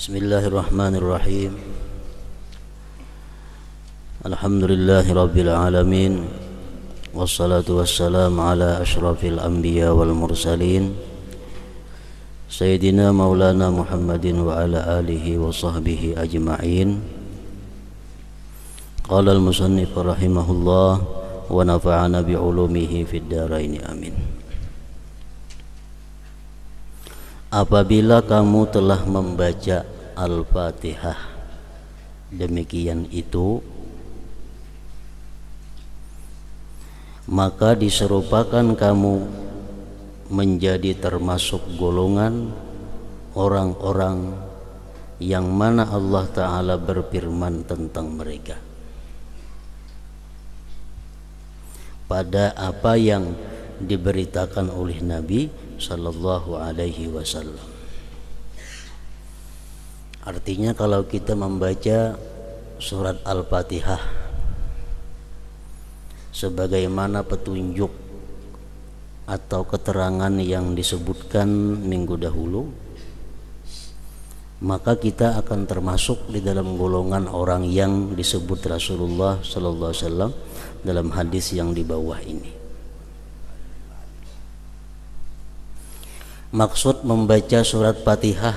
Bismillahirrahmanirrahim. Alhamdulillahi rabbil alamin. Wassalatu wassalamu ala ashrafil anbiya wal mursalin Sayyidina maulana Muhammadin wa ala alihi wa sahbihi ajma'in. Qala al-musannif rahimahullah wa nafa'ana bi'ulumihi fid dharain amin. Apabila kamu telah membaca Al-Fatihah, demikian itu, maka diserupakan kamu menjadi termasuk golongan orang-orang yang mana Allah Ta'ala berfirman tentang mereka pada apa yang diberitakan oleh Nabi Sallallahu Alaihi Wasallam. Artinya kalau kita membaca surat Al-Fatihah sebagaimana petunjuk atau keterangan yang disebutkan minggu dahulu, maka kita akan termasuk di dalam golongan orang yang disebut Rasulullah Sallallahu Alaihi Wasallam dalam hadis yang di bawah ini. Maksud membaca surat Fatihah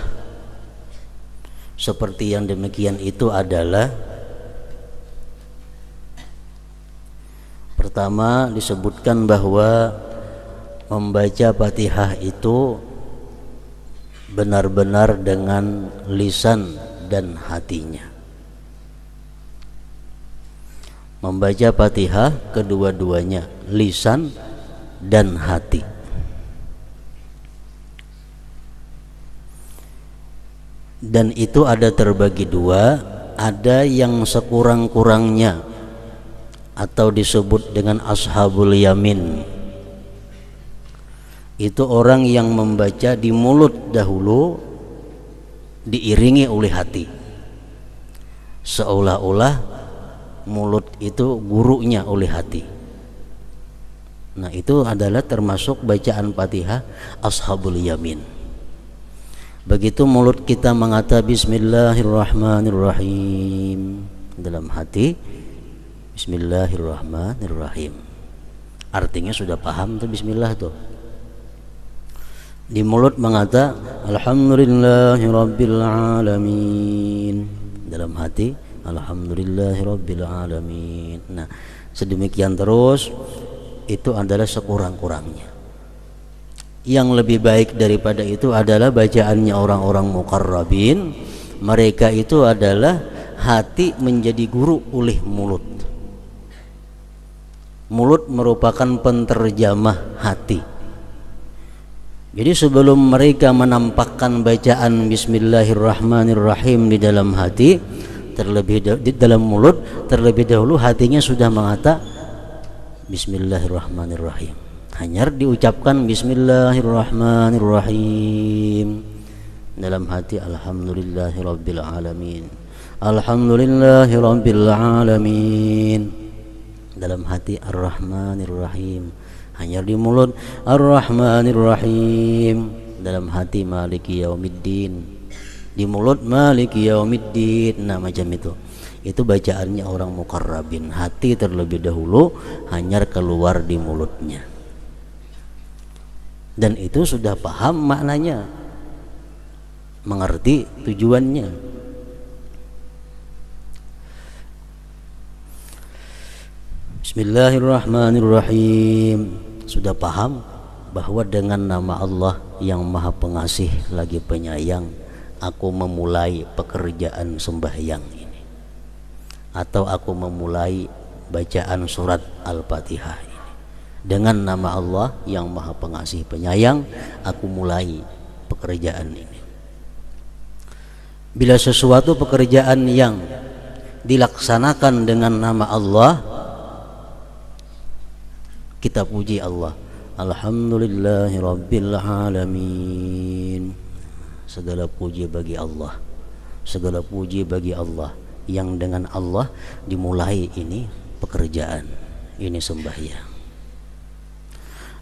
seperti yang demikian itu adalah, pertama disebutkan bahwa membaca Fatihah itu benar-benar dengan lisan dan hatinya. Membaca Fatihah kedua-duanya, lisan dan hati. Dan itu ada terbagi dua, ada yang sekurang-kurangnya atau disebut dengan ashabul yamin. Itu orang yang membaca di mulut dahulu diiringi oleh hati, seolah-olah mulut itu gurunya oleh hati. Nah, itu adalah termasuk bacaan Fatihah ashabul yamin. Begitu mulut kita mengata Bismillahirrahmanirrahim, dalam hati Bismillahirrahmanirrahim, artinya sudah paham tuh Bismillah tuh. Di mulut mengata Alhamdulillahirabbil alamin, dalam hati Alhamdulillahirabbil alamin. Nah, sedemikian terus, itu adalah sekurang-kurangnya. Yang lebih baik daripada itu adalah bacaannya orang-orang muqarrabin. Mereka itu adalah hati menjadi guru oleh mulut. Mulut merupakan penterjemah hati. Jadi sebelum mereka menampakkan bacaan Bismillahirrahmanirrahim di dalam hati, di dalam mulut, terlebih dahulu hatinya sudah mengata Bismillahirrahmanirrahim. Hanya diucapkan Bismillahirrahmanirrahim, dalam hati Alhamdulillahirabbil alamin, Alhamdulillahirabbil alamin, dalam hati Ar-Rahmanirrahim. Hanya di mulut Ar-Rahmanirrahim, dalam hati Maliki Yaumiddin, di mulut Maliki Yaumiddin. Nah, macam itu. Itu bacaannya orang muqarrabin. Hati terlebih dahulu, hanya keluar di mulutnya. Dan itu sudah paham maknanya, mengerti tujuannya. Bismillahirrahmanirrahim, sudah paham bahwa dengan nama Allah yang Maha Pengasih lagi Penyayang, aku memulai pekerjaan sembahyang ini, atau aku memulai bacaan surat Al-Fatihah ini. Dengan nama Allah yang Maha Pengasih Penyayang, aku mulai pekerjaan ini. Bila sesuatu pekerjaan yang dilaksanakan dengan nama Allah, kita puji Allah. Alhamdulillahirabbil alamin. Segala puji bagi Allah. Segala puji bagi Allah, yang dengan Allah dimulai ini pekerjaan, ini sembahyang.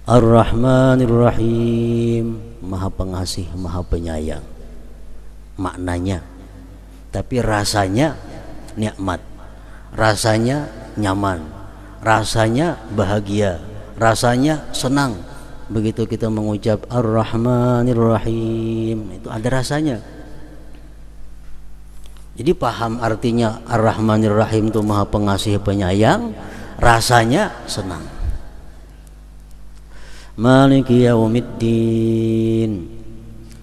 Ar-Rahmanir-Rahim, Maha Pengasih, Maha Penyayang. Maknanya tapi rasanya nikmat, rasanya nyaman, rasanya bahagia, rasanya senang. Begitu kita mengucap Ar-Rahmanir Rahim, itu ada rasanya. Jadi paham artinya Ar-Rahmanir Rahim itu Maha Pengasih Penyayang, rasanya senang. Maliki Yaumiddin,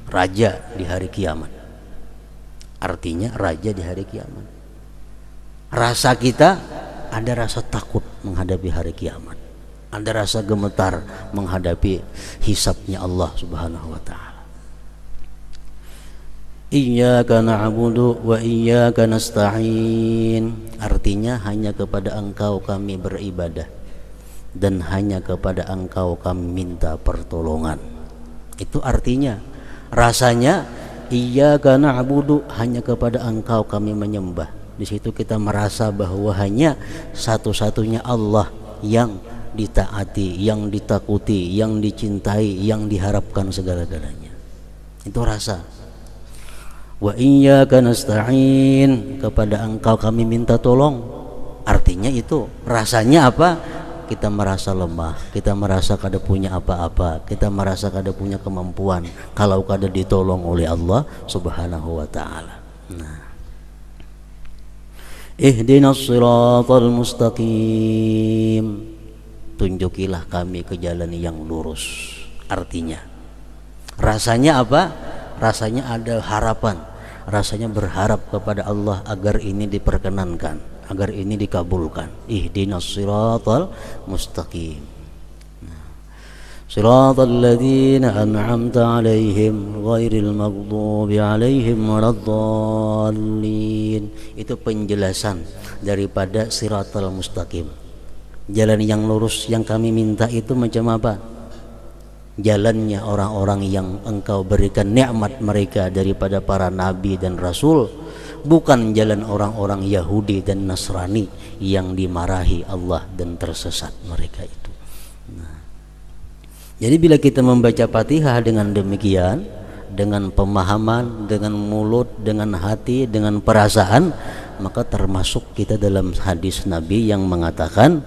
raja di hari kiamat. Artinya raja di hari kiamat. Rasa kita ada rasa takut menghadapi hari kiamat, ada rasa gemetar menghadapi hisabnya Allah Subhanahu wa ta'ala. Iyyaka na'budu wa iyyaka nasta'in, artinya hanya kepada Engkau kami beribadah dan hanya kepada Engkau kami minta pertolongan. Itu artinya, rasanya iyyaka na'budu, hanya kepada Engkau kami menyembah. Di situ kita merasa bahwa hanya satu-satunya Allah yang ditaati, yang ditakuti, yang dicintai, yang diharapkan segala-galanya. Itu rasa. Wa iyyaka nasta'in, kepada Engkau kami minta tolong. Artinya itu rasanya apa? Kita merasa lemah, kita merasa kada punya apa-apa, kita merasa kada punya kemampuan kalau kada ditolong oleh Allah Subhanahu wa ta'ala. Nah, ihdinas siratal mustaqim, tunjukilah kami ke jalan yang lurus. Artinya rasanya apa? Rasanya ada harapan, rasanya berharap kepada Allah agar ini diperkenankan, agar ini dikabulkan. Ihdinas siratal mustaqim, siratal ladzina an'amta 'alaihim ghairil maghdubi 'alaihim waladdallin. Itu penjelasan daripada siratal mustaqim. Jalan yang lurus yang kami minta itu macam apa? Jalannya orang-orang yang Engkau berikan nikmat mereka daripada para nabi dan rasul, bukan jalan orang-orang Yahudi dan Nasrani yang dimarahi Allah dan tersesat mereka itu. Nah, jadi bila kita membaca Fatihah dengan demikian, dengan pemahaman, dengan mulut, dengan hati, dengan perasaan, maka termasuk kita dalam hadis Nabi yang mengatakan,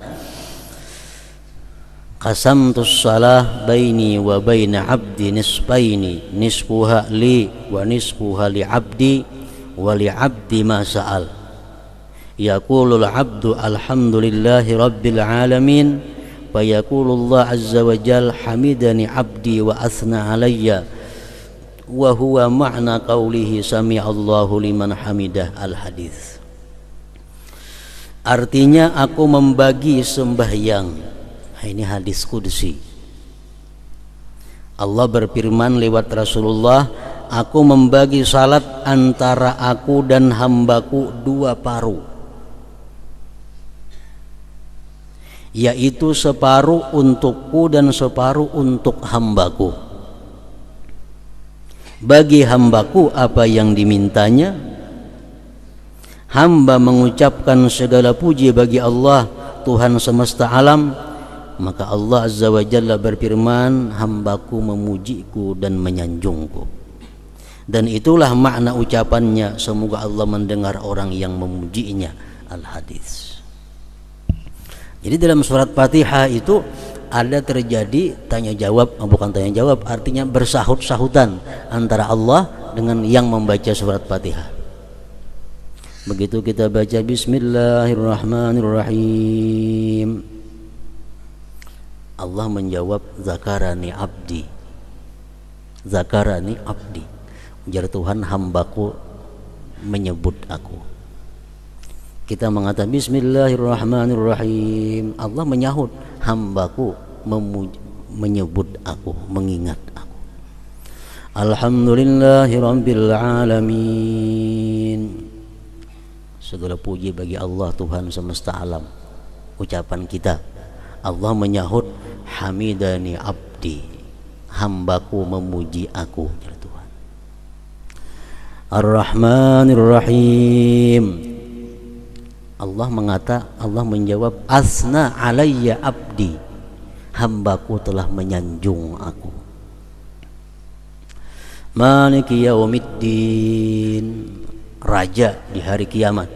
qasamtus salah baini wa baina abdi nisfaini, nisfuha li wa nisfuha li abdi wa li abdi ma sa'al. Yaqulul abdu alhamdulillahi rabbil alamin, fa yaqulullah azza wa jal hamidani abdi wa athna alayya, wa huwa ma'na qawlihi sami'allahu liman hamidah. Al hadis. Artinya aku membagi sembahyang. Ini hadis qudsi. Allah berfirman lewat Rasulullah, aku membagi salat antara aku dan hambaku dua paruh, yaitu separuh untukku dan separuh untuk hambaku. Bagi hambaku apa yang dimintanya, hamba mengucapkan segala puji bagi Allah Tuhan semesta alam, maka Allah Azza wa Jalla berfirman, hambaku memujiku dan menyanjungku. Dan itulah makna ucapannya, semoga Allah mendengar orang yang memujinya. Al hadis. Jadi dalam surat Fatihah itu ada terjadi tanya jawab, bukan tanya jawab, artinya bersahut-sahutan antara Allah dengan yang membaca surat Fatihah. Begitu kita baca Bismillahirrahmanirrahim, Allah menjawab, zakarani abdi, zakarani abdi, ujar Tuhan, hambaku menyebut aku. Kita mengatakan Bismillahirrahmanirrahim, Allah menyahut, hambaku menyebut aku, mengingat aku. Alhamdulillahi rabbil alamin, segala puji bagi Allah Tuhan semesta alam. Ucapan kita, Allah menyahut, hamidani abdi, hambaku memuji aku, ya Tuhan. Ar-Rahmanir Rahim, Allah menjawab, asna alayya abdi, hambaku telah menyanjung aku. Maliki Yaumiddin, raja di hari kiamat.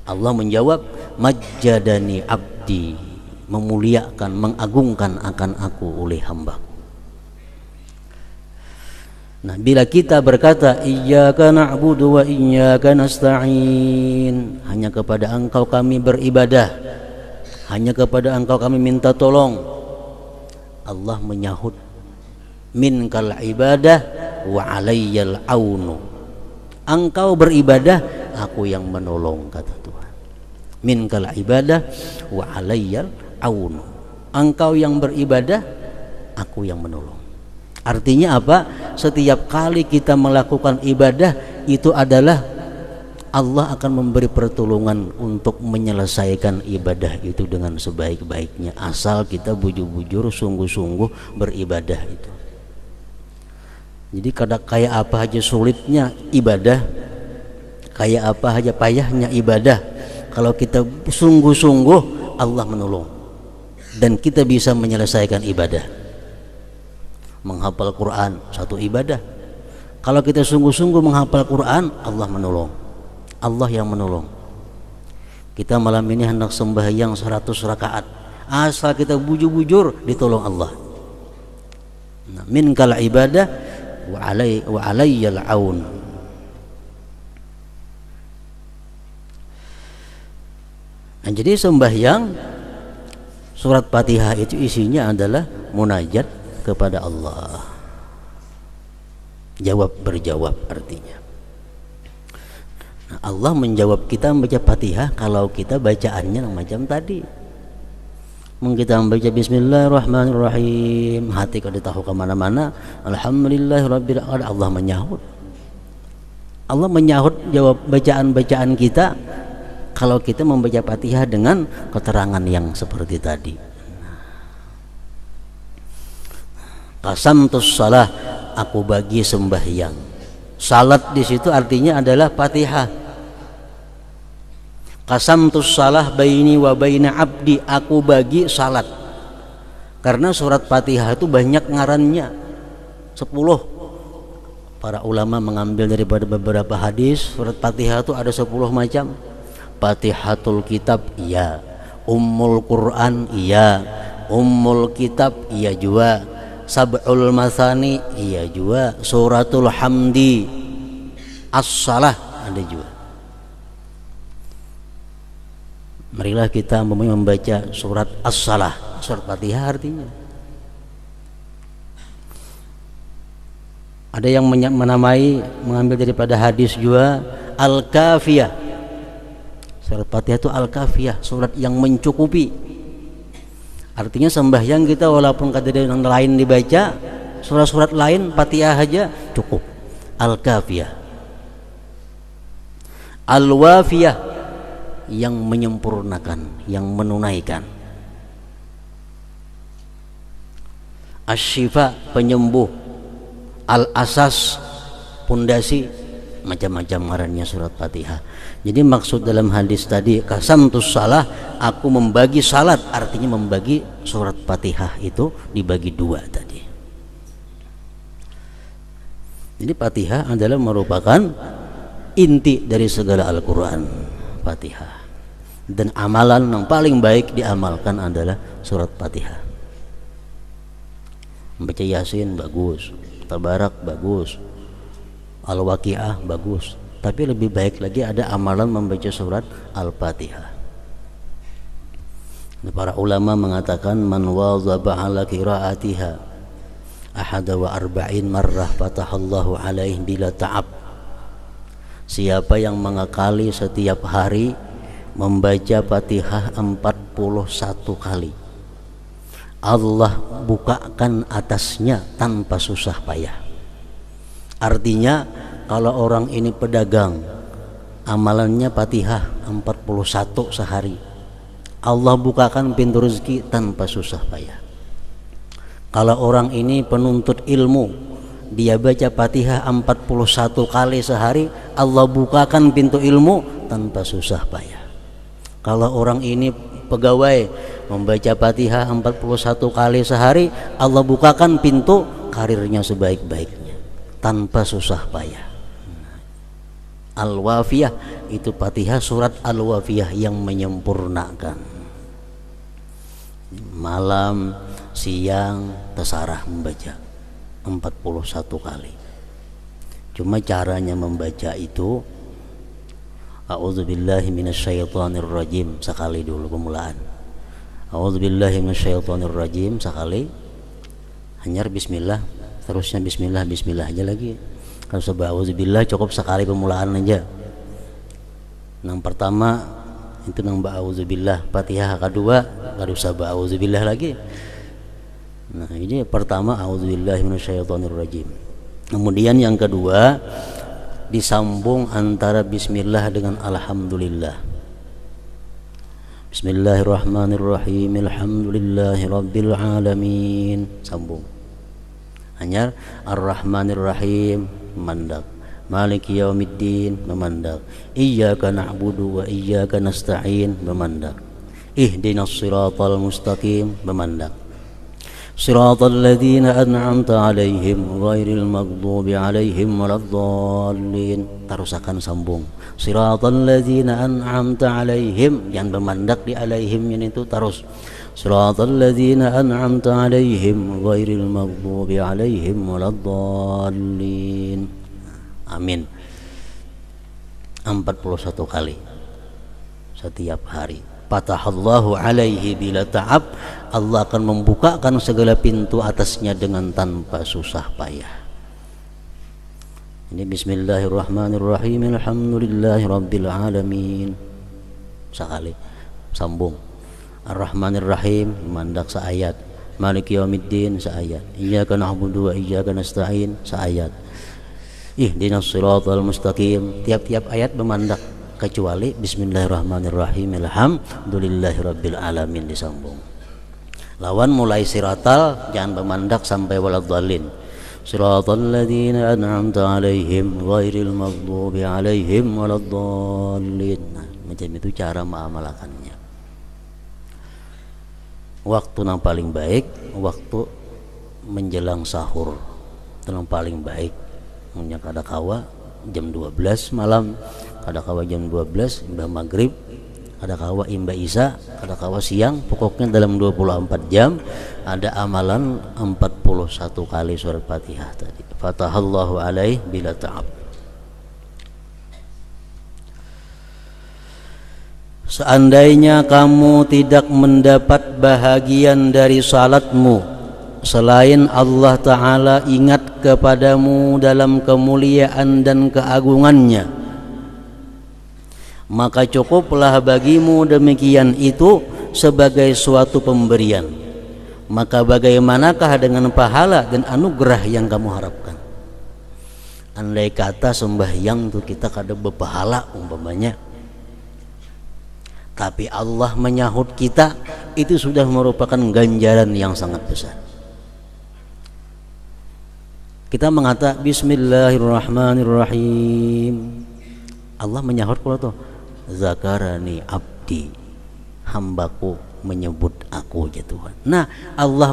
Allah menjawab, majjadani abdi, memuliakan, mengagungkan akan aku oleh hamba. Nah, bila kita berkata iyyaka na'budu wa iyyaka nasta'in, hanya kepada Engkau kami beribadah, hanya kepada Engkau kami minta tolong, Allah menyahut, minkal ibadah wa alayyal aunu, Engkau beribadah, aku yang menolong, kata Tuhan. Minkal ibadah wa alayyal aunu, Engkau yang beribadah, aku yang menolong. Artinya apa? Setiap kali kita melakukan ibadah, itu adalah Allah akan memberi pertolongan untuk menyelesaikan ibadah itu dengan sebaik-baiknya, asal kita bujur-bujur sungguh-sungguh beribadah itu. Jadi kayak apa aja sulitnya ibadah, kayak apa aja payahnya ibadah, kalau kita sungguh-sungguh, Allah menolong dan kita bisa menyelesaikan ibadah. Menghafal Quran satu ibadah, kalau kita sungguh-sungguh menghafal Quran, Allah menolong, Allah yang menolong. Kita malam ini hendak sembahyang 100 rakaat, asal kita bujur-bujur, ditolong Allah. Nah, minkal ibadah wa alayyal aun. Nah, jadi sembahyang surat Fatihah itu isinya adalah munajat kepada Allah, jawab berjawab artinya. Nah, Allah menjawab kita membaca Fatihah kalau kita bacaannya macam tadi. Mungkin kita membaca Bismillahirrahmanirrahim, hati kalau tahu kemana-mana, Alhamdulillahirabbil alamin, Allah menyahut. Allah menyahut jawab bacaan-bacaan kita kalau kita membaca Fatihah dengan keterangan yang seperti tadi. Qasamtus shalah, aku bagi sembahyang. Salat di situ artinya adalah Fatihah. Qasamtus shalah baini wa baina abdi, aku bagi salat. Karena surat Fatihah itu banyak ngarannya, 10. Para ulama mengambil daripada beberapa hadis, surat Fatihah itu ada 10 macam. Fatihatul kitab, iya. Ummul Quran, iya. Ummul kitab, iya juga. Sab'ul masani, iya juga. Suratul hamdi, as-salah, ada juga. Marilah kita membaca surat as-salah, surat Fatihah artinya. Ada yang menamai, mengambil daripada hadis juga al-kafiyah. Surat Fatihah itu al-kafiyah, surat yang mencukupi. Artinya sembahyang kita walaupun kata yang lain dibaca, surat-surat lain Fatihah aja cukup. Al-kafiyah. Al-wafiyah, yang menyempurnakan, yang menunaikan. Asy-syifa, penyembuh. Al-asas, pondasi. Macam-macam ngarannya surat Fatihah. Jadi maksud dalam hadis tadi qasamtus shalah, aku membagi salat, artinya membagi surat Fatihah itu dibagi 2 tadi. Jadi Fatihah adalah merupakan inti dari segala Al-Quran, Fatihah. Dan amalan yang paling baik diamalkan adalah surat Fatihah. Membaca Yasin bagus, Tabarak bagus, Al-Waqiah bagus, tapi lebih baik lagi ada amalan membaca surat Al-Fatihah. Para ulama mengatakan man wazaba ala qiraatiha ahada wa arba'in marrah fatahallahu alaihi bila ta'ab. Siapa yang mengakali setiap hari membaca Fatihah 41 kali, Allah bukakan atasnya tanpa susah payah. Artinya kalau orang ini pedagang, amalannya Fatihah 41 sehari, Allah bukakan pintu rezeki tanpa susah payah. Kalau orang ini penuntut ilmu, dia baca Fatihah 41 kali sehari, Allah bukakan pintu ilmu tanpa susah payah. Kalau orang ini pegawai, membaca Fatihah 41 kali sehari, Allah bukakan pintu karirnya sebaik-baiknya tanpa susah payah. Al-Wafiyah itu Fatihah surat Al-Wafiyah yang menyempurnakan. Malam, siang, terserah membaca 41 kali. Cuma caranya membaca itu A'udzubillahi minasyaitonirrajim sekali dulu pemulaan. A'udzubillahi minasyaitonirrajim sekali. Hanyar bismillah, terusnya bismillah aja lagi. Kalau sebab a'udzubillah cukup sekali pemulaan aja. Yang pertama itu nang ba'udzubillah, Fatihah kedua enggak usah ba'udzubillah lagi. Nah, ini pertama a'udzubillahi minasyaitonirrajim. Kemudian yang kedua disambung antara bismillah dengan alhamdulillah. Bismillahirrahmanirrahim. Alhamdulillahirabbil alamin. Sambung. Hanya Ar-Rahmanirrahim memandak. Maliki yaumiddin memandak. Iyyaka na'budu wa iyyaka nasta'in memandak. Ihdinas siratal mustaqim memandak. Siratal ladzina an'amta 'alaihim ghairil maghdubi 'alaihim waladdallin. Terus akan sambung. Siratal ladzina an'amta 'alaihim, yang bermandak di alaihim itu terus. Siratal ladzina an'amta 'alaihim ghairil maghdubi 'alaihim waladdallin. Amin. 41 kali setiap hari. Fatahallahu alaihi bila ta'ab, Allah akan membukakan segala pintu atasnya dengan tanpa susah payah. Ini bismillahirrahmanirrahim. Alhamdulillahirabbil alamin. Sekali sambung. Ar-Rahmanirrahim mandak seayat. Maliki yaumiddin seayat. Iyyaka na'budu wa iyyaka nasta'in seayat. Ihdinas siratal mustaqim. Tiap-tiap ayat bermandak kecuali bismillahirrahmanirrahim. Alhamdulillahirabbil alamin disambung. Lawan mulai siratal jangan bermandak sampai waladdallin. Siratal ladzina an'amta 'alaihim ghairil maghdubi 'alaihim waladdallin. Nah, macam itu cara mengamalkannya. Waktu yang paling baik waktu menjelang sahur. Itu yang paling baik. Punya kada kawa jam 12 malam, kada kawa jam 12 imbah maghrib, kada kawa imbah isya, kada kawa siang. Pokoknya dalam 24 jam ada amalan 41 kali surat Fatihah tadi. Fatahallahu alaih bila ta'ab. Seandainya kamu tidak mendapat bahagian dari salatmu selain Allah Ta'ala ingat kepadamu dalam kemuliaan dan keagungannya, maka cukuplah bagimu demikian itu sebagai suatu pemberian. Maka bagaimanakah dengan pahala dan anugerah yang kamu harapkan? Andai kata sembahyang itu kita kada berpahala umpamanya, tapi Allah menyahut kita, itu sudah merupakan ganjaran yang sangat besar. Kita mengatakan bismillahirrahmanirrahim, Allah menyahut kalau tuh zakarani abdi, hambaku menyebut aku ya Tuhan. Nah, Allah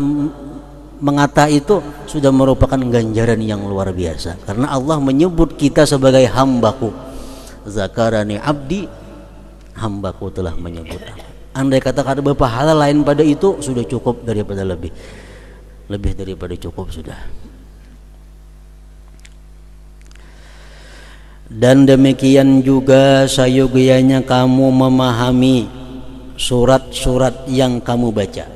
mengata itu sudah merupakan ganjaran yang luar biasa, karena Allah menyebut kita sebagai hambaku. Zakarani abdi, hambaku telah menyebut aku. Andai kata ada berpahala lain pada itu sudah cukup daripada lebih daripada cukup sudah. Dan demikian juga sayogianya kamu memahami surat-surat yang kamu baca.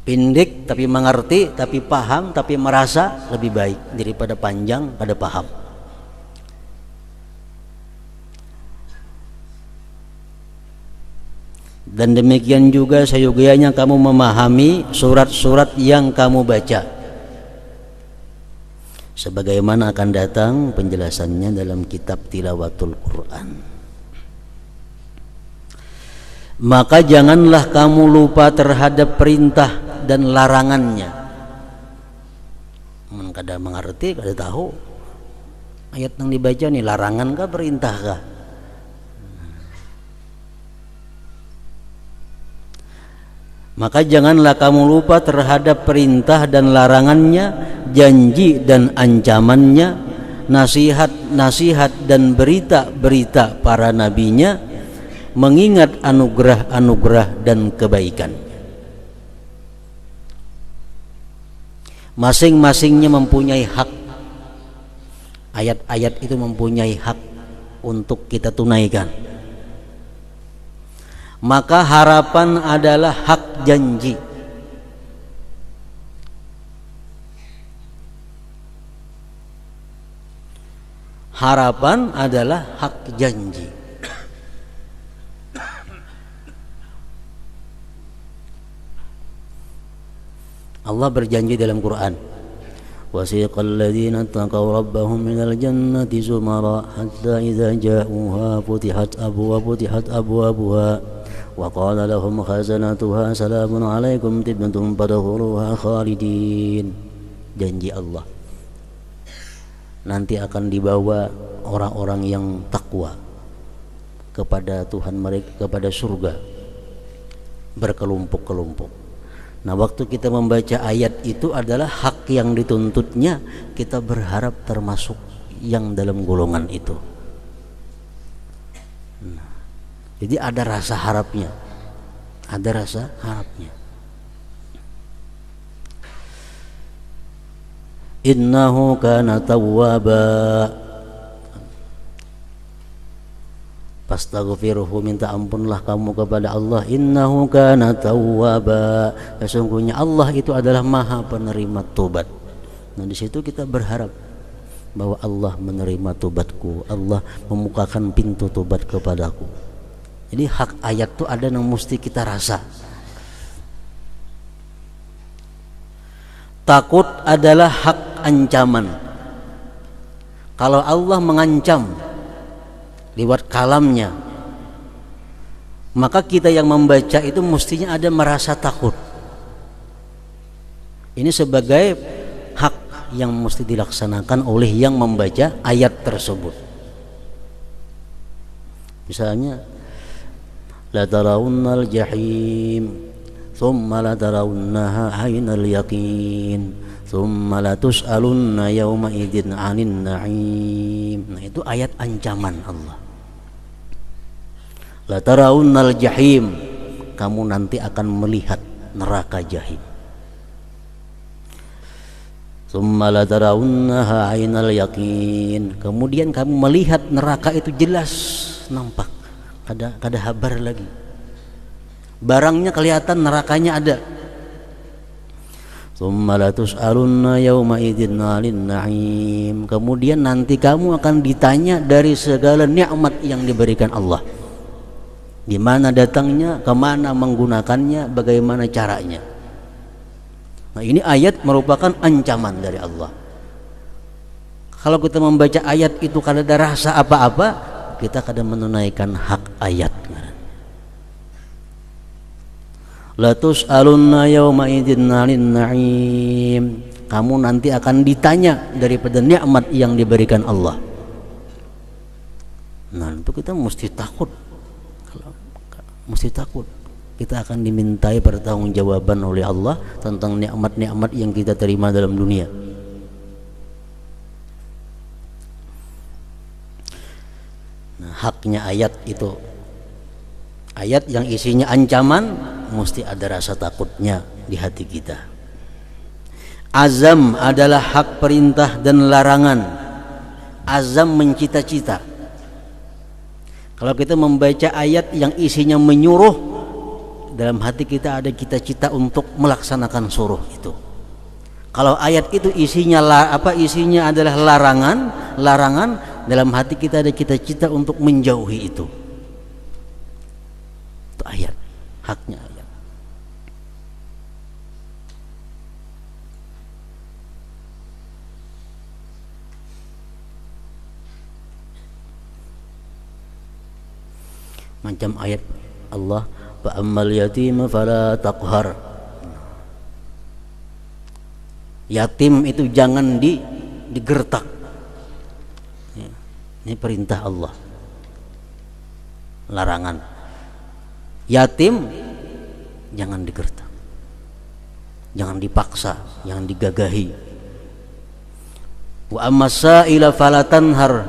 Pendek tapi mengerti, tapi paham, tapi merasa lebih baik daripada panjang pada paham. Dan demikian juga sayogianya kamu memahami surat-surat yang kamu baca. Sebagaimana akan datang penjelasannya dalam kitab Tilawatul Quran. Maka janganlah kamu lupa terhadap perintah dan larangannya. Kada mengerti, kada tahu ayat yang dibaca nih, larangan kah perintah kah? Maka janganlah kamu lupa terhadap perintah dan larangannya, janji dan ancamannya, nasihat dan berita para nabinya, mengingat anugerah dan kebaikan. Masing-masingnya mempunyai hak. Ayat-ayat itu mempunyai hak untuk kita tunaikan. Maka harapan adalah hak janji. Harapan adalah hak janji. Allah berjanji dalam Quran, wasiqal ladzina taqaw rabbahum minal jannati zumara hatta idza ja'uha futihat abwabuha wa qala lahum khazanatuha salamun alaikum tibtum fadkhuluha khalidin. Janji Allah, nanti akan dibawa orang-orang yang takwa kepada Tuhan mereka, kepada surga berkelompok-kelompok. Nah, waktu kita membaca ayat itu adalah hak yang dituntutnya, kita berharap termasuk yang dalam golongan itu. Nah, jadi ada rasa harapnya, Innahu kana tawwaba, fastaghfirhu, minta ampunlah kamu kepada Allah. Innahu kana tawwaba, sesungguhnya Allah itu adalah maha penerima tobat. Nah, di situ kita berharap bahwa Allah menerima tobatku, Allah membukakan pintu tobat kepadaku. Jadi hak ayat itu ada yang mesti kita rasa. Takut adalah hak ancaman. Kalau Allah mengancam lewat kalamnya, maka kita yang membaca itu mestinya ada merasa takut. Ini sebagai hak yang mesti dilaksanakan oleh yang membaca ayat tersebut. Misalnya, la tarawunnal jahim thumma la tarawunnaha 'ainal yaqin thumma la tus'alunna yawma idzin 'anin na'im. Nah, itu ayat ancaman Allah. La tarawunnal jahim, kamu nanti akan melihat neraka jahim. Thumma la tarawunnaha 'ainal yaqin, kemudian kamu melihat neraka itu jelas nampak. Kada habar lagi, barangnya kelihatan, nerakanya ada. Tsumma la tus'alunna yauma idzin 'anil na'im, kemudian nanti kamu akan ditanya dari segala nikmat yang diberikan Allah. Di mana datangnya, kemana menggunakannya, bagaimana caranya. Nah, ini ayat merupakan ancaman dari Allah. Kalau kita membaca ayat itu kada ada rasa apa-apa, kita kadang menunaikan hak ayat. La tus'alunna yawma idzin 'anil na'im, kamu nanti akan ditanya daripada nikmat yang diberikan Allah. Nah, itu kita mesti takut. Kita akan dimintai pertanggungjawaban oleh Allah tentang nikmat-nikmat yang kita terima dalam dunia. Haknya ayat itu, ayat yang isinya ancaman, mesti ada rasa takutnya di hati kita. Azam adalah hak perintah dan larangan. Azam mencita-cita. Kalau kita membaca ayat yang isinya menyuruh, dalam hati kita ada cita-cita untuk melaksanakan suruh itu. Kalau ayat itu isinya isinya adalah larangan, dalam hati kita ada cita-cita untuk menjauhi itu. Itu ayat, haknya ayat. Macam ayat Allah, fa ammal yatima fala taqhar. Yatim itu jangan digertak. Ini perintah Allah, larangan. Yatim jangan digertak, jangan dipaksa, jangan digagahi. Wa ammasaila falatanhar,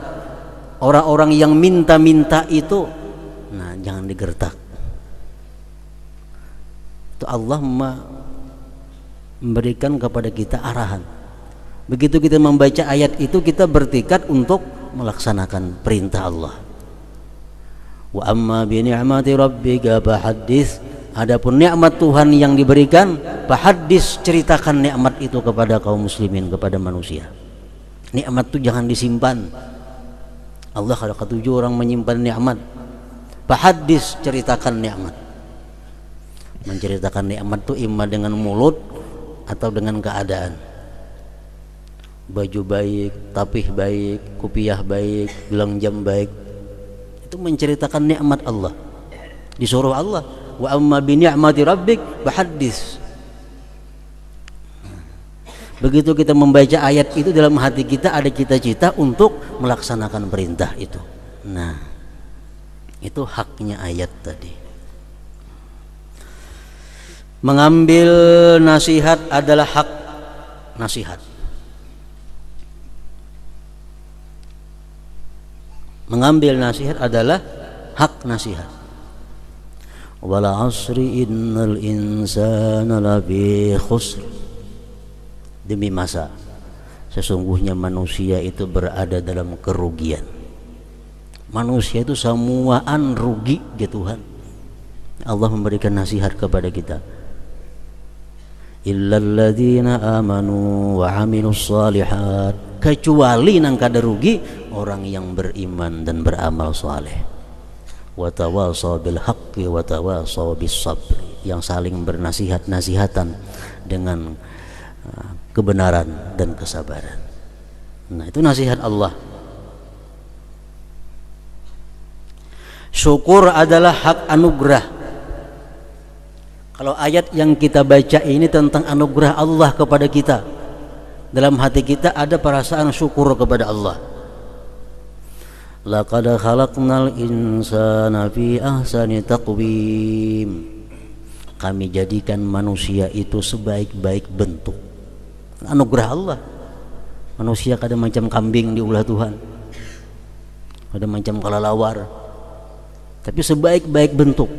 orang-orang yang minta-minta itu, nah jangan digertak. Itu Allah memberikan kepada kita arahan. Begitu kita membaca ayat itu, kita bertekad untuk melaksanakan perintah Allah. Wa amma bi ni'mati rabbika fahaddits, adapun nikmat Tuhan yang diberikan, fahaddits, ceritakan nikmat itu kepada kaum muslimin, kepada manusia. Nikmat itu jangan disimpan. Allah kalau ketujuh orang menyimpan nikmat, fahaddits, ceritakan nikmat. Menceritakan nikmat itu imma dengan mulut atau dengan keadaan. Baju baik, tapih baik, kupiah baik, gelang jam baik, itu menceritakan nikmat Allah. Disuruh Allah, wa amma bi ni'mati rabbik fahaddits. Begitu kita membaca ayat itu, dalam hati kita ada cita-cita untuk melaksanakan perintah itu. Nah, itu haknya ayat tadi. Mengambil nasihat adalah hak nasihat. Mengambil nasihat adalah hak nasihat. Wal 'asri innal insana lafi khusr. Demi masa, sesungguhnya manusia itu berada dalam kerugian. Manusia itu semuaan rugi ya Tuhan. Allah memberikan nasihat kepada kita. Illal ladzina amanu wa 'amilus shalihat, kecuali nang kada rugi orang yang beriman dan beramal saleh. Wa tawasaw bil haqqi wa tawasaw bis sabr, yang saling bernasihat-nasihatan dengan kebenaran dan kesabaran. Nah, itu nasihat Allah. Syukur adalah hak anugerah. Kalau ayat yang kita baca ini tentang anugerah Allah kepada kita, dalam hati kita ada perasaan syukur kepada Allah. Laqad khalaqnal insana fi ahsani taqwim. Kami jadikan manusia itu sebaik-baik bentuk. Anugerah Allah. Manusia kadang macam kambing diulah Tuhan, kadang macam kelelawar, tapi sebaik-baik bentuk.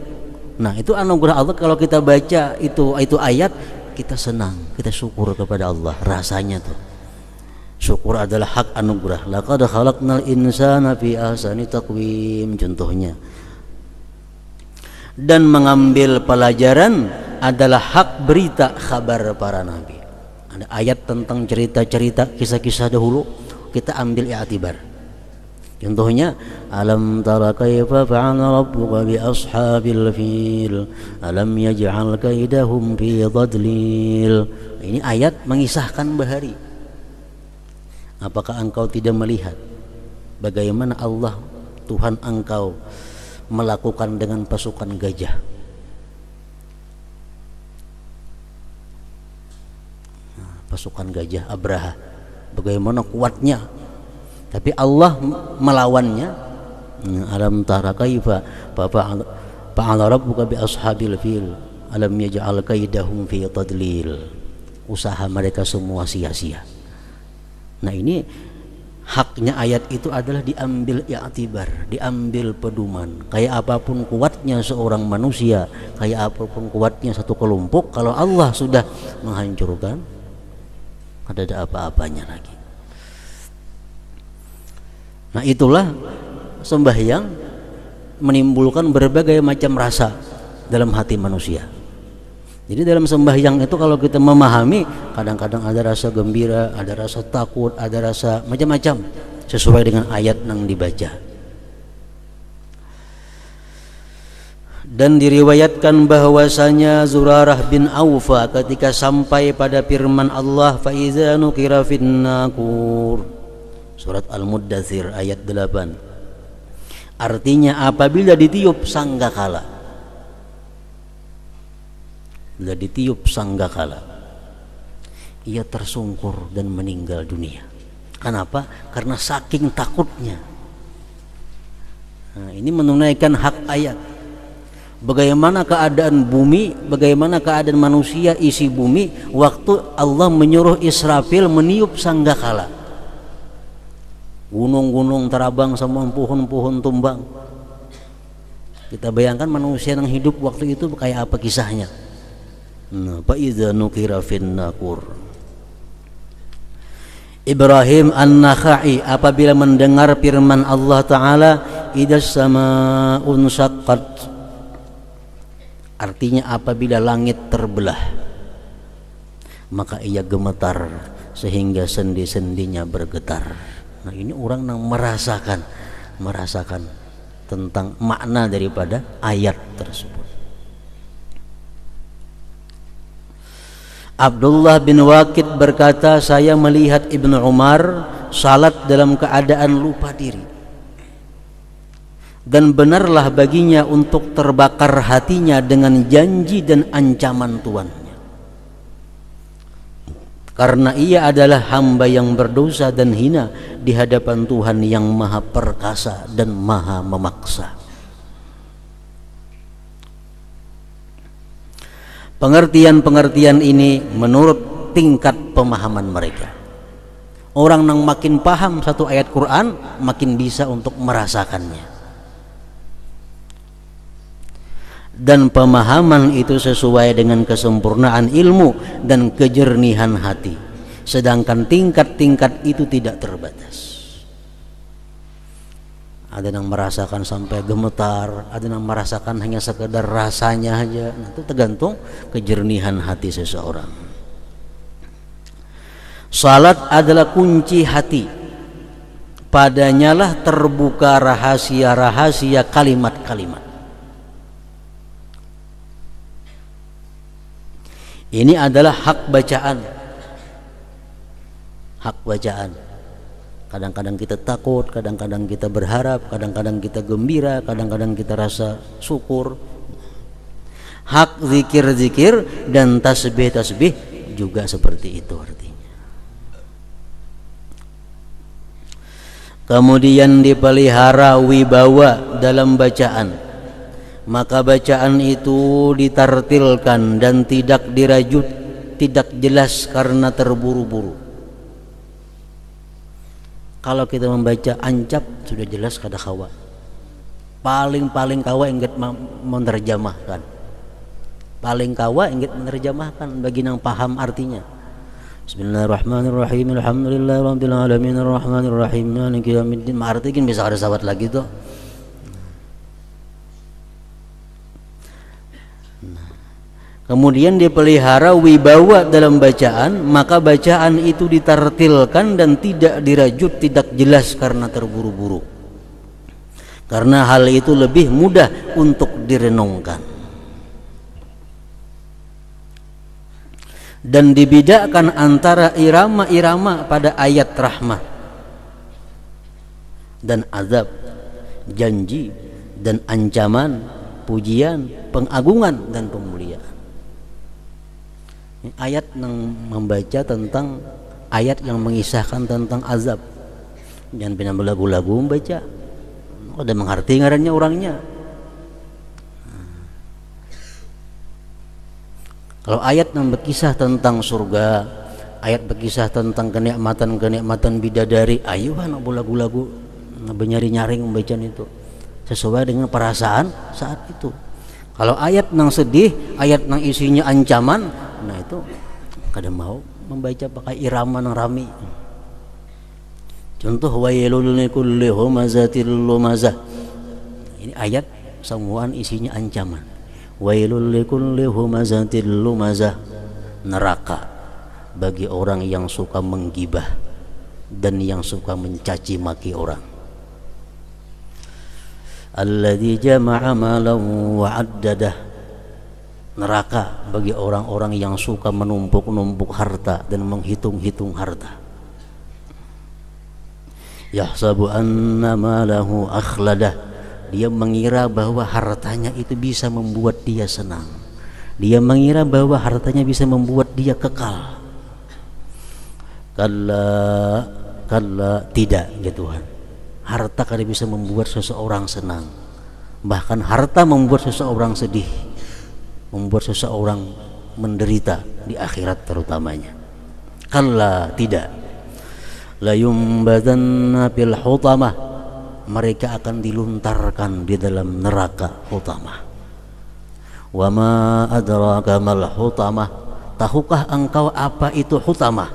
Nah, itu anugerah Allah. Kalau kita baca itu ayat, kita senang, kita syukur kepada Allah. Rasanya tuh syukur adalah hak anugerah. Laqad khalaqnal insana fi ahsani taqwim, contohnya. Dan mengambil pelajaran adalah hak berita kabar para nabi. Ada ayat tentang cerita-cerita, kisah-kisah dahulu, kita ambil i'tibar. Contohnya, alam tara kaifa fa'ala rabbuka bi ashabil fil alam yaj'al kaidahum fi dhadlil. Ini ayat mengisahkan bahari. Apakah engkau tidak melihat bagaimana Allah Tuhan engkau melakukan dengan pasukan gajah? Pasukan gajah Abraha, bagaimana kuatnya, tapi Allah melawannya. Alam tara kaifa fa'ala rabbuka bi ashabil fil alam yaj'al kaidahum fi tadlil. Usaha mereka semua sia-sia. Nah, ini haknya ayat itu adalah diambil i'tibar, diambil pedoman. Kayak apapun kuatnya seorang manusia, kayak apapun kuatnya satu kelompok, kalau Allah sudah menghancurkan, ada apa-apanya lagi. Nah, itulah sembahyang menimbulkan berbagai macam rasa dalam hati manusia. Jadi dalam sembahyang itu kalau kita memahami, kadang-kadang ada rasa gembira, ada rasa takut, ada rasa macam-macam sesuai dengan ayat yang dibaca. Dan diriwayatkan bahwasanya Zurarah bin Aufa ketika sampai pada firman Allah, fa iza nukira fin naqur, surat Al-Muddatsir ayat 8, artinya apabila ditiup sanggakala. Bila ditiup sanggakala, ia tersungkur dan meninggal dunia. Kenapa? Karena saking takutnya. Nah, ini menunaikan hak ayat. Bagaimana keadaan bumi, bagaimana keadaan manusia isi bumi waktu Allah menyuruh Israfil meniup sangkakala. Gunung-gunung terabang, semua pohon-pohon tumbang. Kita bayangkan manusia yang hidup waktu itu kayak apa kisahnya. Nah, fa idza nukira fin nakur. Ibrahim An-Nakhai apabila mendengar firman Allah Ta'ala, idas sama'un syaqqat, artinya apabila langit terbelah, maka ia gemetar sehingga sendi-sendinya bergetar. Nah, ini orang yang merasakan tentang makna daripada ayat tersebut. Abdullah bin Waqid berkata, saya melihat Ibnu Umar salat dalam keadaan lupa diri, dan benarlah baginya untuk terbakar hatinya dengan janji dan ancaman tuannya, karena ia adalah hamba yang berdosa dan hina di hadapan Tuhan yang maha perkasa dan maha memaksa. Pengertian-pengertian ini menurut tingkat pemahaman mereka. Orang yang makin paham satu ayat Quran makin bisa untuk merasakannya. Dan pemahaman itu sesuai dengan kesempurnaan ilmu dan kejernihan hati. Sedangkan tingkat-tingkat itu tidak terbatas. Ada yang merasakan sampai gemetar, ada yang merasakan hanya sekedar rasanya aja. Nah, itu tergantung kejernihan hati seseorang. Salat adalah kunci hati. Padanya lah terbuka rahasia-rahasia kalimat-kalimat. Ini adalah hak bacaan. Hak bacaan. Kadang-kadang kita takut, kadang-kadang kita berharap, kadang-kadang kita gembira, kadang-kadang kita rasa syukur. Hak zikir-zikir dan tasbih-tasbih juga seperti itu artinya. Kemudian dipelihara wibawa dalam bacaan, maka bacaan itu ditartilkan dan tidak dirajut, tidak jelas karena terburu-buru. Kalau kita membaca ancap sudah jelas kada kawa. Paling kawa ingat menerjemahkan. Paling kawa ingat menerjemahkan bagi yang paham artinya. Bismillahirrahmanirrahim. Alhamdulillahirabbil alamin arrahmanirrahim maliki yaumiddin. Artinya bisa ada sawat lagi tuh. Kemudian dipelihara wibawa dalam bacaan, maka bacaan itu ditartilkan dan tidak dirajut, tidak jelas karena terburu-buru. Karena hal itu lebih mudah untuk direnungkan. Dan dibedakan antara irama-irama pada ayat rahmah dan azab, janji dan ancaman, pujian, pengagungan dan pemuliaan. Ayat yang membaca tentang ayat yang mengisahkan tentang azab, jangan pernah belagu-lagu membaca. Ada mengerti ngarannya orangnya. Kalau ayat yang berkisah tentang surga, ayat berkisah tentang kenikmatan-kenikmatan bidadari, ayo kan belagu-lagu nyari-nyaring membaca itu sesuai dengan perasaan saat itu. Kalau ayat yang sedih, ayat yang isinya ancaman, nah itu kada mau membaca pakai irama yang rami. Contoh wailul likulli humazatil lumazah. Ini ayat semuaan isinya ancaman. Wailul likulli humazatil lumazah. Neraka bagi orang yang suka menggibah dan yang suka mencaci maki orang. Alladzi jama'a malan wa 'addadah. Neraka bagi orang-orang yang suka menumpuk-numpuk harta dan menghitung-hitung harta. Yahsabu anna malahu akhladah. Dia mengira bahwa hartanya itu bisa membuat dia senang. Dia mengira bahwa hartanya bisa membuat dia kekal. Kalla tidak ya Tuhan. Harta kada bisa membuat seseorang senang. Bahkan harta membuat seseorang sedih, membuat seseorang menderita di akhirat terutamanya. Kalla, tidak. La yumbadanna fil hutamah, mereka akan diluntarkan di dalam neraka hutamah. Wa ma adraka mal hutamah, tahukah engkau apa itu hutamah?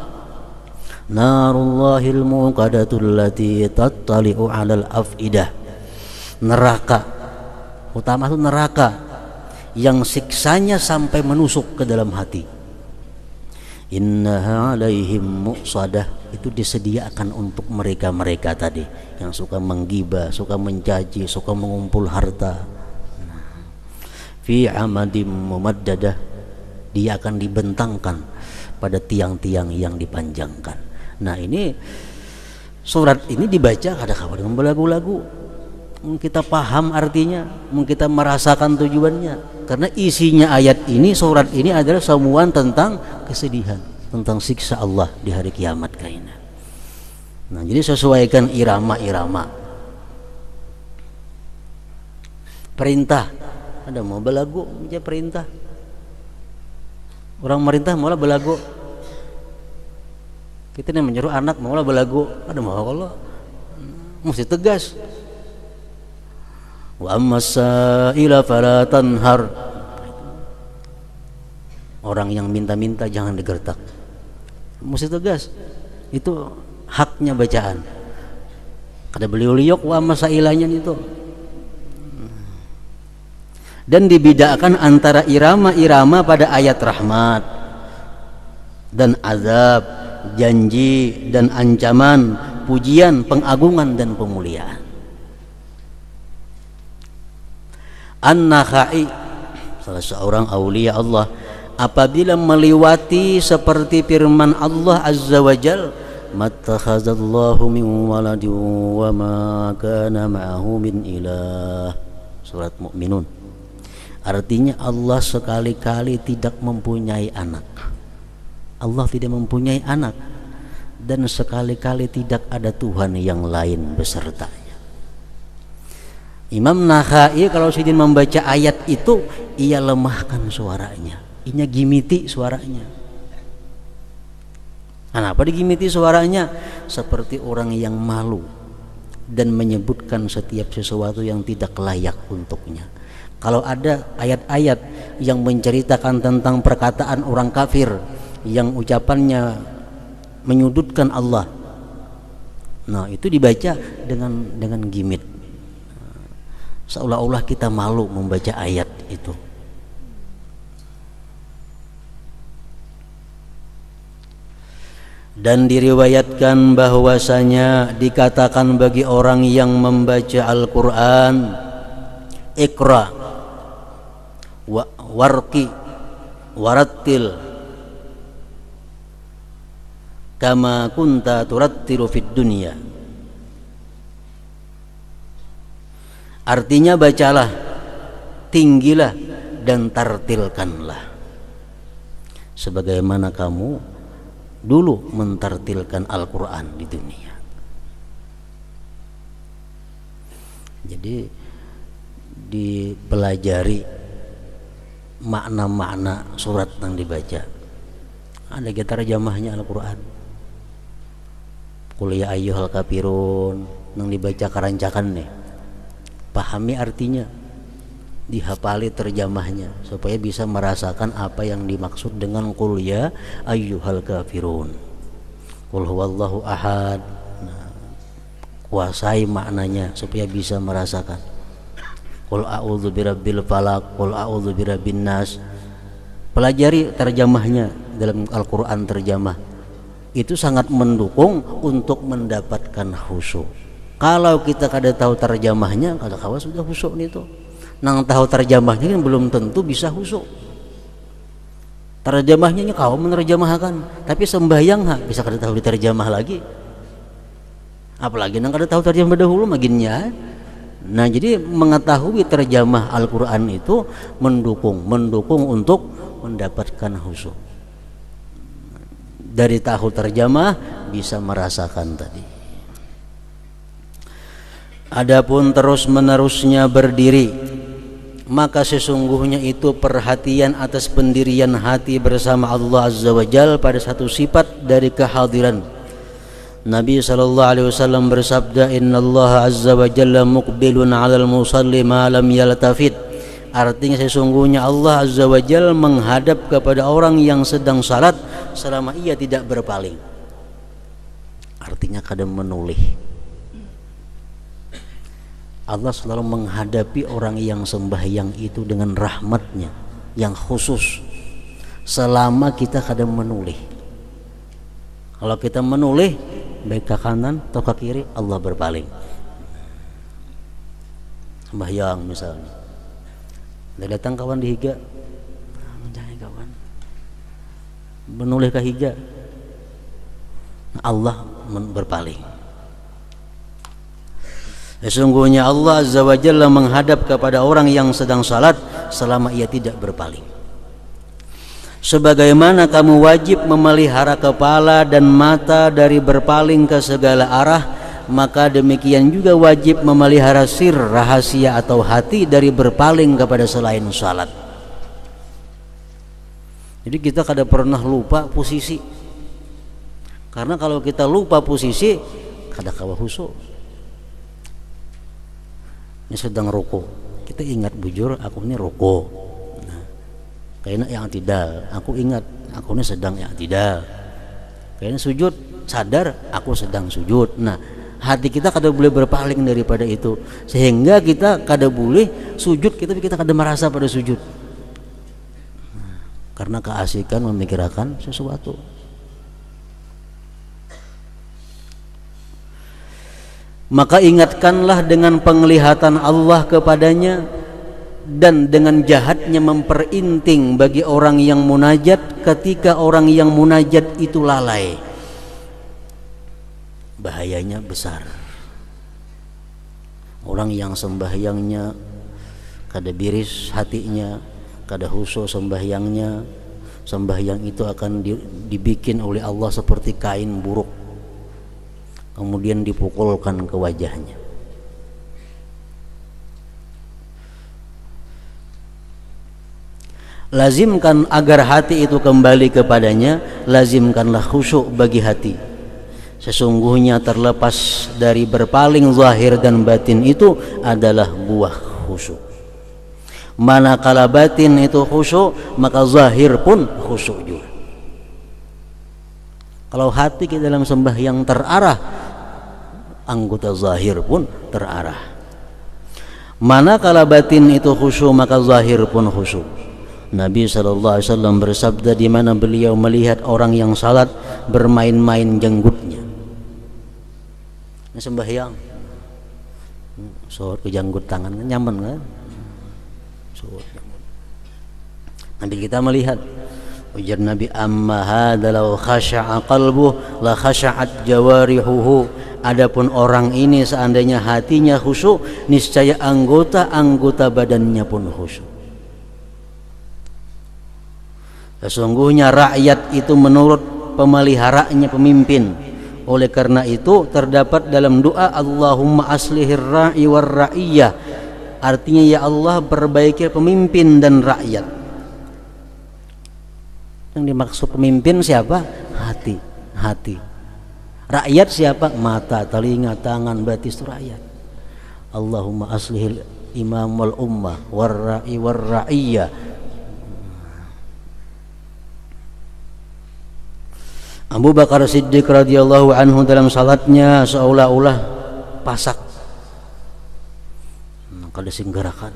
Narullahil muqadatul lati tattali'u 'alal afidah. Neraka. Hutamah itu neraka yang siksanya sampai menusuk ke dalam hati. Innaha 'alaihim muqsadah, itu disediakan untuk mereka-mereka tadi yang suka menggibah, suka mencaci, suka mengumpul harta. Fi amadim mumaddadah, dia akan dibentangkan pada tiang-tiang yang dipanjangkan. Nah, ini surat ini dibaca kadang-kadang dengan belagu-lagu. Kita paham artinya, kita merasakan tujuannya. Karena isinya ayat ini, surat ini adalah semuanya tentang kesedihan, tentang siksa Allah di hari kiamat kaina. Nah, jadi sesuaikan irama-irama. Perintah, ada mau belagu aja perintah. Orang merintah malah belagu. Kita nih menyuruh anak malah belagu. Ada mau Allah mesti tegas. Wa ammasaila fala tanhar. Orang yang minta-minta jangan digertak. Mesti tegas. Itu haknya bacaan. Kada beliau liok wa ammasailanya itu. Dan dibedakan antara irama-irama pada ayat rahmat dan azab, janji dan ancaman, pujian, pengagungan dan pemuliaan. An-Nakhai, salah seorang aulia Allah, apabila melewati seperti firman Allah Azza wa Jal, mattakhazallahu min waladin wa ma kana ma'ahu min ilah, surat Mu'minun. Artinya Allah sekali-kali tidak mempunyai anak. Allah tidak mempunyai anak, dan sekali-kali tidak ada Tuhan yang lain besertanya. Imam Nakhai kalau sedang membaca ayat itu, ia lemahkan suaranya, ia gimiti suaranya. Kenapa digimiti suaranya? Seperti orang yang malu dan menyebutkan setiap sesuatu yang tidak layak untuknya. Kalau ada ayat-ayat yang menceritakan tentang perkataan orang kafir yang ucapannya menyudutkan Allah, nah itu dibaca dengan gimit, seolah-olah kita malu membaca ayat itu. Dan diriwayatkan bahwasanya dikatakan bagi orang yang membaca Al-Quran, Iqra warqi warattil kama kunta turattilu fid dunya. Artinya bacalah, tinggilah dan tartilkanlah sebagaimana kamu dulu mentartilkan Al-Quran di dunia. Jadi dipelajari makna-makna surat yang dibaca. Ada kita terjemahnya Al-Quran. Qul ya ayyuhal kafirun yang dibaca karancakan nih. Pahami artinya, dihafali terjemahnya supaya bisa merasakan apa yang dimaksud dengan qul ya ayyuhal kafirun. Qul huwallahu ahad. Nah, kuasai maknanya supaya bisa merasakan. Qul a'udzu birabbil falaq, qul a'udzu birabbin nas. Pelajari terjemahnya dalam Al-Qur'an terjemah. Itu sangat mendukung untuk mendapatkan khusyuk. Kalau kita kada tahu terjemahnya, kada kawa sudah khusyuk nih tuh. Nang tahu terjemahnya kan belum tentu bisa khusyuk. Terjemahnya kau menerjemahkan, tapi sembahyang bisa kada tahu diterjemah lagi. Apalagi nang kada tahu terjemah dahulu maginnya. Nah, jadi mengetahui terjemah Al-Quran itu mendukung untuk mendapatkan khusyuk. Dari tahu terjemah bisa merasakan tadi. Adapun terus-menerusnya berdiri, maka sesungguhnya itu perhatian atas pendirian hati bersama Allah Azza wa Jalla pada satu sifat dari kehadiran. Nabi SAW bersabda, Innallaha Azza wa Jalla muqbilun 'alal musalli ma lam yaltafit. Artinya sesungguhnya Allah Azza wa Jalla menghadap kepada orang yang sedang salat selama ia tidak berpaling. Artinya kadang menoleh. Allah selalu menghadapi orang yang sembahyang itu dengan rahmatnya yang khusus selama kita kadang menoleh. Kalau kita menoleh baik ke kanan atau ke kiri, Allah berpaling. Sembahyang misalnya, datang kawan di higa, mencari kawan, menoleh ke higa, Allah berpaling. Sesungguhnya Allah Azza wa Jalla menghadap kepada orang yang sedang salat selama ia tidak berpaling. Sebagaimana kamu wajib memelihara kepala dan mata dari berpaling ke segala arah, maka demikian juga wajib memelihara sir, rahasia atau hati dari berpaling kepada selain salat. Jadi kita kadang pernah lupa posisi. Karena kalau kita lupa posisi, kadang kawa khusyuk. Ini sedang ruku, kita ingat bujur aku ini ruku. Nah, kayaknya yang tidak, aku ingat aku ini sedang yang tidak. Kayaknya sujud, sadar aku sedang sujud. Nah, hati kita kada boleh berpaling daripada itu, sehingga kita kada boleh sujud kita kada merasa pada sujud. Nah, karena keasikan memikirkan sesuatu. Maka ingatkanlah dengan penglihatan Allah kepadanya dan dengan jahatnya memperinting bagi orang yang munajat ketika orang yang munajat itu lalai. Bahayanya besar. Orang yang sembahyangnya kada biris hatinya, kada khusyuk sembahyangnya, sembahyang itu akan dibikin oleh Allah seperti kain buruk, kemudian dipukulkan ke wajahnya. Lazimkan agar hati itu kembali kepadanya, lazimkanlah khusyuk bagi hati. Sesungguhnya terlepas dari berpaling zahir dan batin itu adalah buah khusyuk. Manakala batin itu khusyuk, maka zahir pun khusyuk juga. Kalau hati kita dalam sembahyang terarah, anggota zahir pun terarah. Manakala batin itu khusyuk, maka zahir pun khusyuk. Nabi SAW bersabda di mana beliau melihat orang yang salat bermain-main jenggotnya. Ini sembahyang, ke janggut tangan kan nyaman kan? Nanti kita melihat ujar Nabi, amma hadza law khasha'a qalbuh la khasha'at jawarihuhu. Adapun orang ini seandainya hatinya khusyuk, niscaya anggota-anggota badannya pun khusyuk. Sesungguhnya rakyat itu menurut pemeliharaannya pemimpin. Oleh karena itu terdapat dalam doa Allahumma aslihir ra'i war ra'iyah. Artinya ya Allah perbaiki pemimpin dan rakyat. Yang dimaksud pemimpin siapa? Hati. Rakyat siapa? Mata, telinga, tangan, batis itu rakyat. Allahumma aslihil imam wal ummah war ra'i war ra'iyah. Abu Bakar Siddiq radhiyallahu anhu dalam salatnya seolah-olah pasak, kada singgarakan.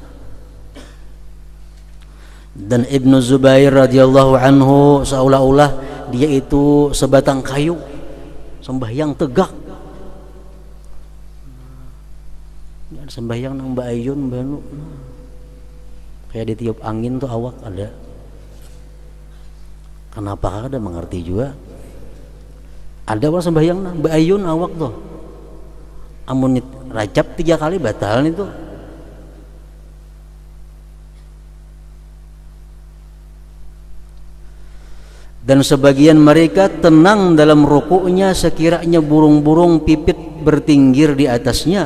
Dan Ibnu Zubair radhiyallahu anhu seolah-olah dia itu sebatang kayu, sembahyang tegak. Sembahyang nang Mbak Ayun banu kayak ditiup angin tuh awak ada. Kenapa kada mengerti juga? Ada orang sembahyang nah Mbak Ayun awak tuh amun rajab 3 kali batal itu. Dan sebagian mereka tenang dalam rukuknya sekiranya burung-burung pipit bertinggir di atasnya.